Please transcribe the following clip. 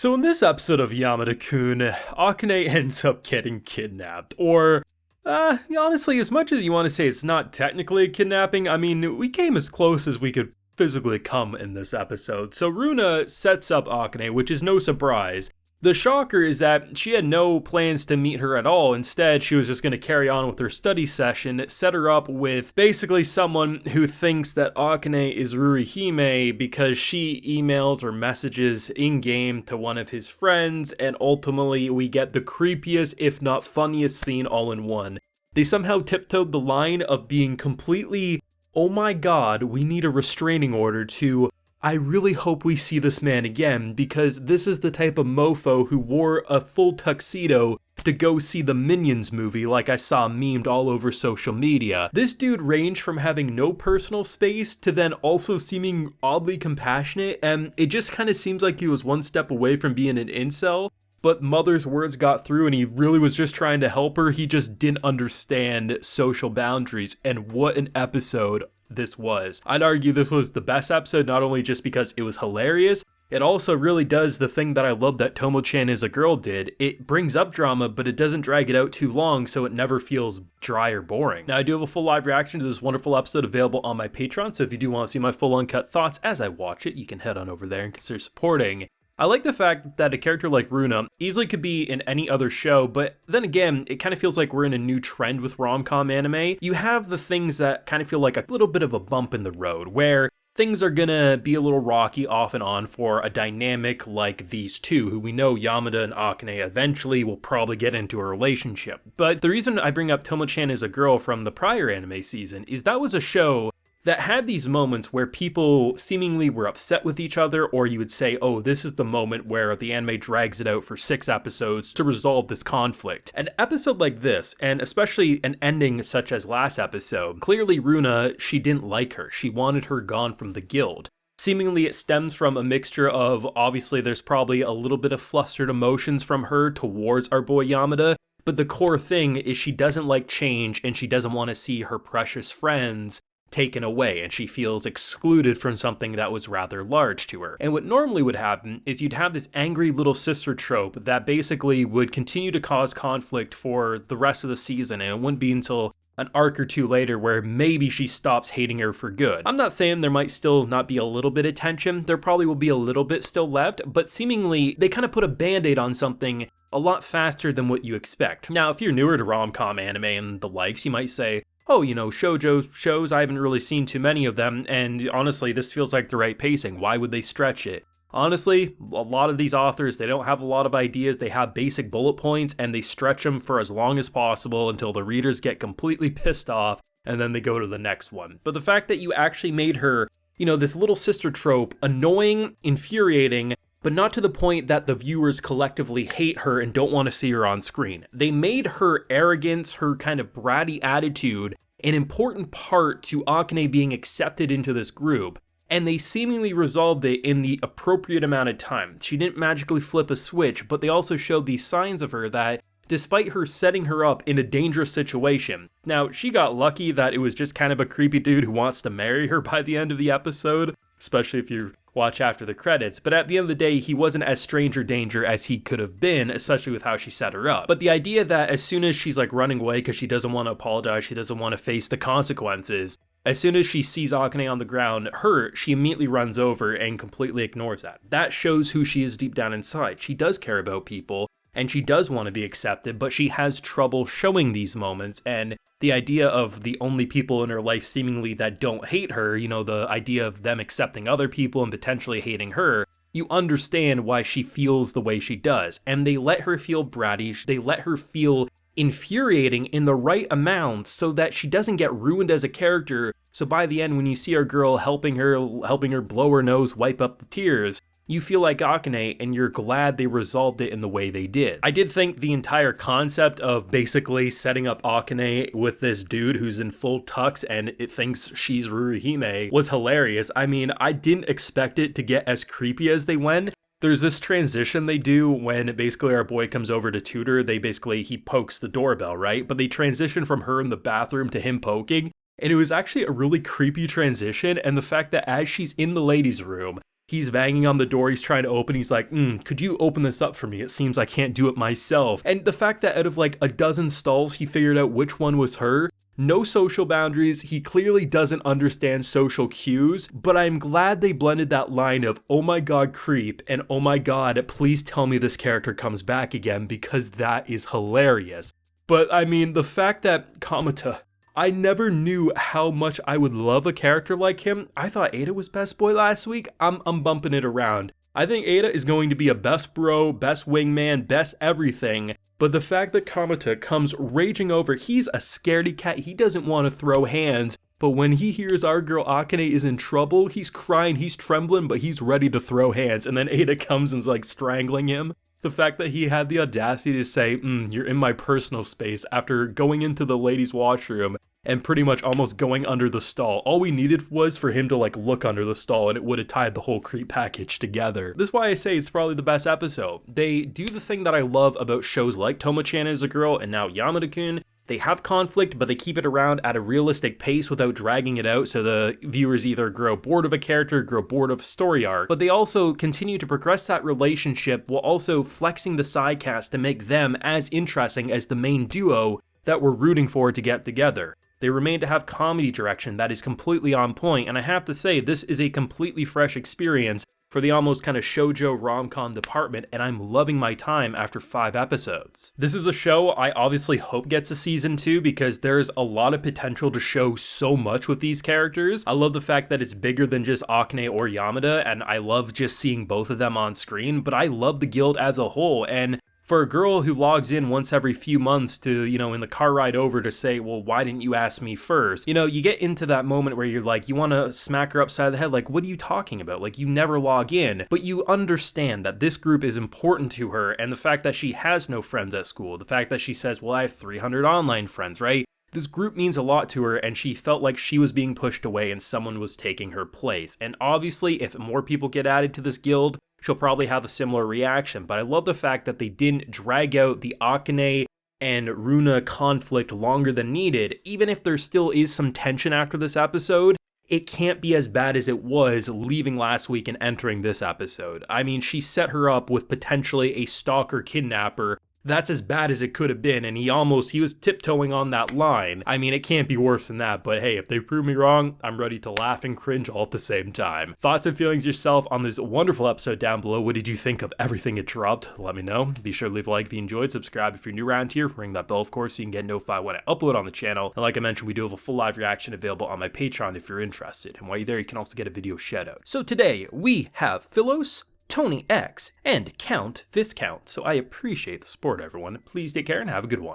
So in this episode of Yamada-kun, Akane ends up getting kidnapped, or honestly, as much as you want to say it's not technically a kidnapping, I mean, we came as close as we could physically come in this episode. So Runa sets up Akane, which is no surprise. The shocker is that she had no plans to meet her at all. Instead, she was just going to carry on with her study session, set her up with basically someone who thinks that Akane is Rurihime because she emails or messages in-game to one of his friends, and ultimately we get the creepiest, if not funniest scene all in one. They somehow tiptoed the line of being completely, oh my god, we need a restraining order, to I really hope we see this man again, because this is the type of mofo who wore a full tuxedo to go see the Minions movie like I saw memed all over social media. This dude ranged from having no personal space to then also seeming oddly compassionate, and it just kind of seems like he was one step away from being an incel, but Mother's words got through and he really was just trying to help her. He just didn't understand social boundaries, and what an episode this was. I'd argue this was the best episode, not only just because it was hilarious, it also really does the thing that I love that Tomo-chan is a girl did. It brings up drama, but it doesn't drag it out too long, so it never feels dry or boring. Now, I do have a full live reaction to this wonderful episode available on my Patreon, so if you do want to see my full uncut thoughts as I watch it, you can head on over there and consider supporting. I like the fact that a character like Runa easily could be in any other show, but then again, it kind of feels like we're in a new trend with rom-com anime. You have the things that kind of feel like a little bit of a bump in the road, where things are gonna be a little rocky off and on for a dynamic like these two, who we know Yamada and Akane eventually will probably get into a relationship. But the reason I bring up Tomo-chan as a girl from the prior anime season is that was a show that had these moments where people seemingly were upset with each other, or you would say, oh, this is the moment where the anime drags it out for 6 episodes to resolve this conflict. An episode like this, and especially an ending such as last episode, clearly Runa, she didn't like her. She wanted her gone from the guild. Seemingly it stems from a mixture of, obviously there's probably a little bit of flustered emotions from her towards our boy Yamada, but the core thing is she doesn't like change and she doesn't want to see her precious friends taken away, and she feels excluded from something that was rather large to her. And what normally would happen is you'd have this angry little sister trope that basically would continue to cause conflict for the rest of the season, and it wouldn't be until an arc or two later where maybe she stops hating her for good. I'm not saying there might still not be a little bit of tension, there probably will be a little bit still left, but seemingly they kind of put a band-aid on something a lot faster than what you expect. Now, if you're newer to rom-com anime and the likes, you might say, oh, you know, shoujo shows, I haven't really seen too many of them, and honestly, this feels like the right pacing. Why would they stretch it? Honestly, a lot of these authors, they don't have a lot of ideas, they have basic bullet points, and they stretch them for as long as possible until the readers get completely pissed off, and then they go to the next one. But the fact that you actually made her, you know, this little sister trope, annoying, infuriating, but not to the point that the viewers collectively hate her and don't want to see her on screen. They made her arrogance, her kind of bratty attitude, an important part to Akane being accepted into this group, and they seemingly resolved it in the appropriate amount of time. She didn't magically flip a switch, but they also showed these signs of her that, despite her setting her up in a dangerous situation. Now, she got lucky that it was just kind of a creepy dude who wants to marry her by the end of the episode, especially if you watch after the credits, but at the end of the day, he wasn't as stranger danger as he could have been, especially with how she set her up. But the idea that as soon as she's like running away because she doesn't want to apologize, she doesn't want to face the consequences, as soon as she sees Akane on the ground hurt, she immediately runs over and completely ignores that. That shows who she is deep down inside. She does care about people, and she does want to be accepted, but she has trouble showing these moments, and the idea of the only people in her life seemingly that don't hate her, you know, the idea of them accepting other people and potentially hating her, you understand why she feels the way she does. And they let her feel bratty, they let her feel infuriating in the right amount so that she doesn't get ruined as a character. So by the end, when you see our girl helping her blow her nose, wipe up the tears, you feel like Akane and you're glad they resolved it in the way they did. I did think the entire concept of basically setting up Akane with this dude who's in full tux and it thinks she's Rurihime was hilarious. I mean, I didn't expect it to get as creepy as they went. There's this transition they do when basically our boy comes over to tutor. He pokes the doorbell, right? But they transition from her in the bathroom to him poking. And it was actually a really creepy transition. And the fact that as she's in the ladies' room, He's banging on the door, he's trying to open, he's like, could you open this up for me? It seems I can't do it myself. And the fact that out of like a dozen stalls, he figured out which one was her. No social boundaries, he clearly doesn't understand social cues, but I'm glad they blended that line of, oh my god, creep, and oh my god, please tell me this character comes back again, because that is hilarious. But I mean, the fact that Kamata, I never knew how much I would love a character like him. I thought Ada was best boy last week. I'm bumping it around. I think Ada is going to be a best bro, best wingman, best everything. But the fact that Kamata comes raging over, he's a scaredy cat, he doesn't want to throw hands, but when he hears our girl Akane is in trouble, he's crying, he's trembling, but he's ready to throw hands, and then Ada comes and is like strangling him. The fact that he had the audacity to say, you're in my personal space, after going into the ladies' washroom and pretty much almost going under the stall. All we needed was for him to like look under the stall and it would have tied the whole creep package together. This is why I say it's probably the best episode. They do the thing that I love about shows like Tomo-chan as a girl and now Yamada-kun. They have conflict, but they keep it around at a realistic pace without dragging it out, so the viewers either grow bored of a character, grow bored of a story arc, but they also continue to progress that relationship while also flexing the side cast to make them as interesting as the main duo that we're rooting for to get together. They remain to have comedy direction that is completely on point, and I have to say, this is a completely fresh experience for the almost kind of shoujo rom-com department, and I'm loving my time after 5 episodes. This is a show I obviously hope gets a season 2 because there's a lot of potential to show so much with these characters. I love the fact that it's bigger than just Akane or Yamada, and I love just seeing both of them on screen, but I love the guild as a whole, and for a girl who logs in once every few months to, in the car ride over to say, well, why didn't you ask me first? You get into that moment where you're like, you want to smack her upside the head, like, what are you talking about? Like, you never log in, but you understand that this group is important to her, and the fact that she has no friends at school, the fact that she says, well, I have 300 online friends, right? This group means a lot to her, and she felt like she was being pushed away and someone was taking her place. And obviously, if more people get added to this guild, she'll probably have a similar reaction. But I love the fact that they didn't drag out the Akane and Runa conflict longer than needed. Even if there still is some tension after this episode, it can't be as bad as it was leaving last week and entering this episode. I mean, she set her up with potentially a stalker kidnapper. That's as bad as it could have been, and he was tiptoeing on that line. I mean, it can't be worse than that, but hey, if they prove me wrong, I'm ready to laugh and cringe all at the same time. Thoughts and feelings yourself on this wonderful episode down below. What did you think of everything it dropped? Let me know. Be sure to leave a like if you enjoyed, subscribe if you're new around here, ring that bell, of course, so you can get notified when I upload on the channel. And like I mentioned, we do have a full live reaction available on my Patreon if you're interested, and while you're there, you can also get a video shout out. So today, we have Philos, Tony X, and Count Viscount. So I appreciate the support, everyone. Please take care and have a good one.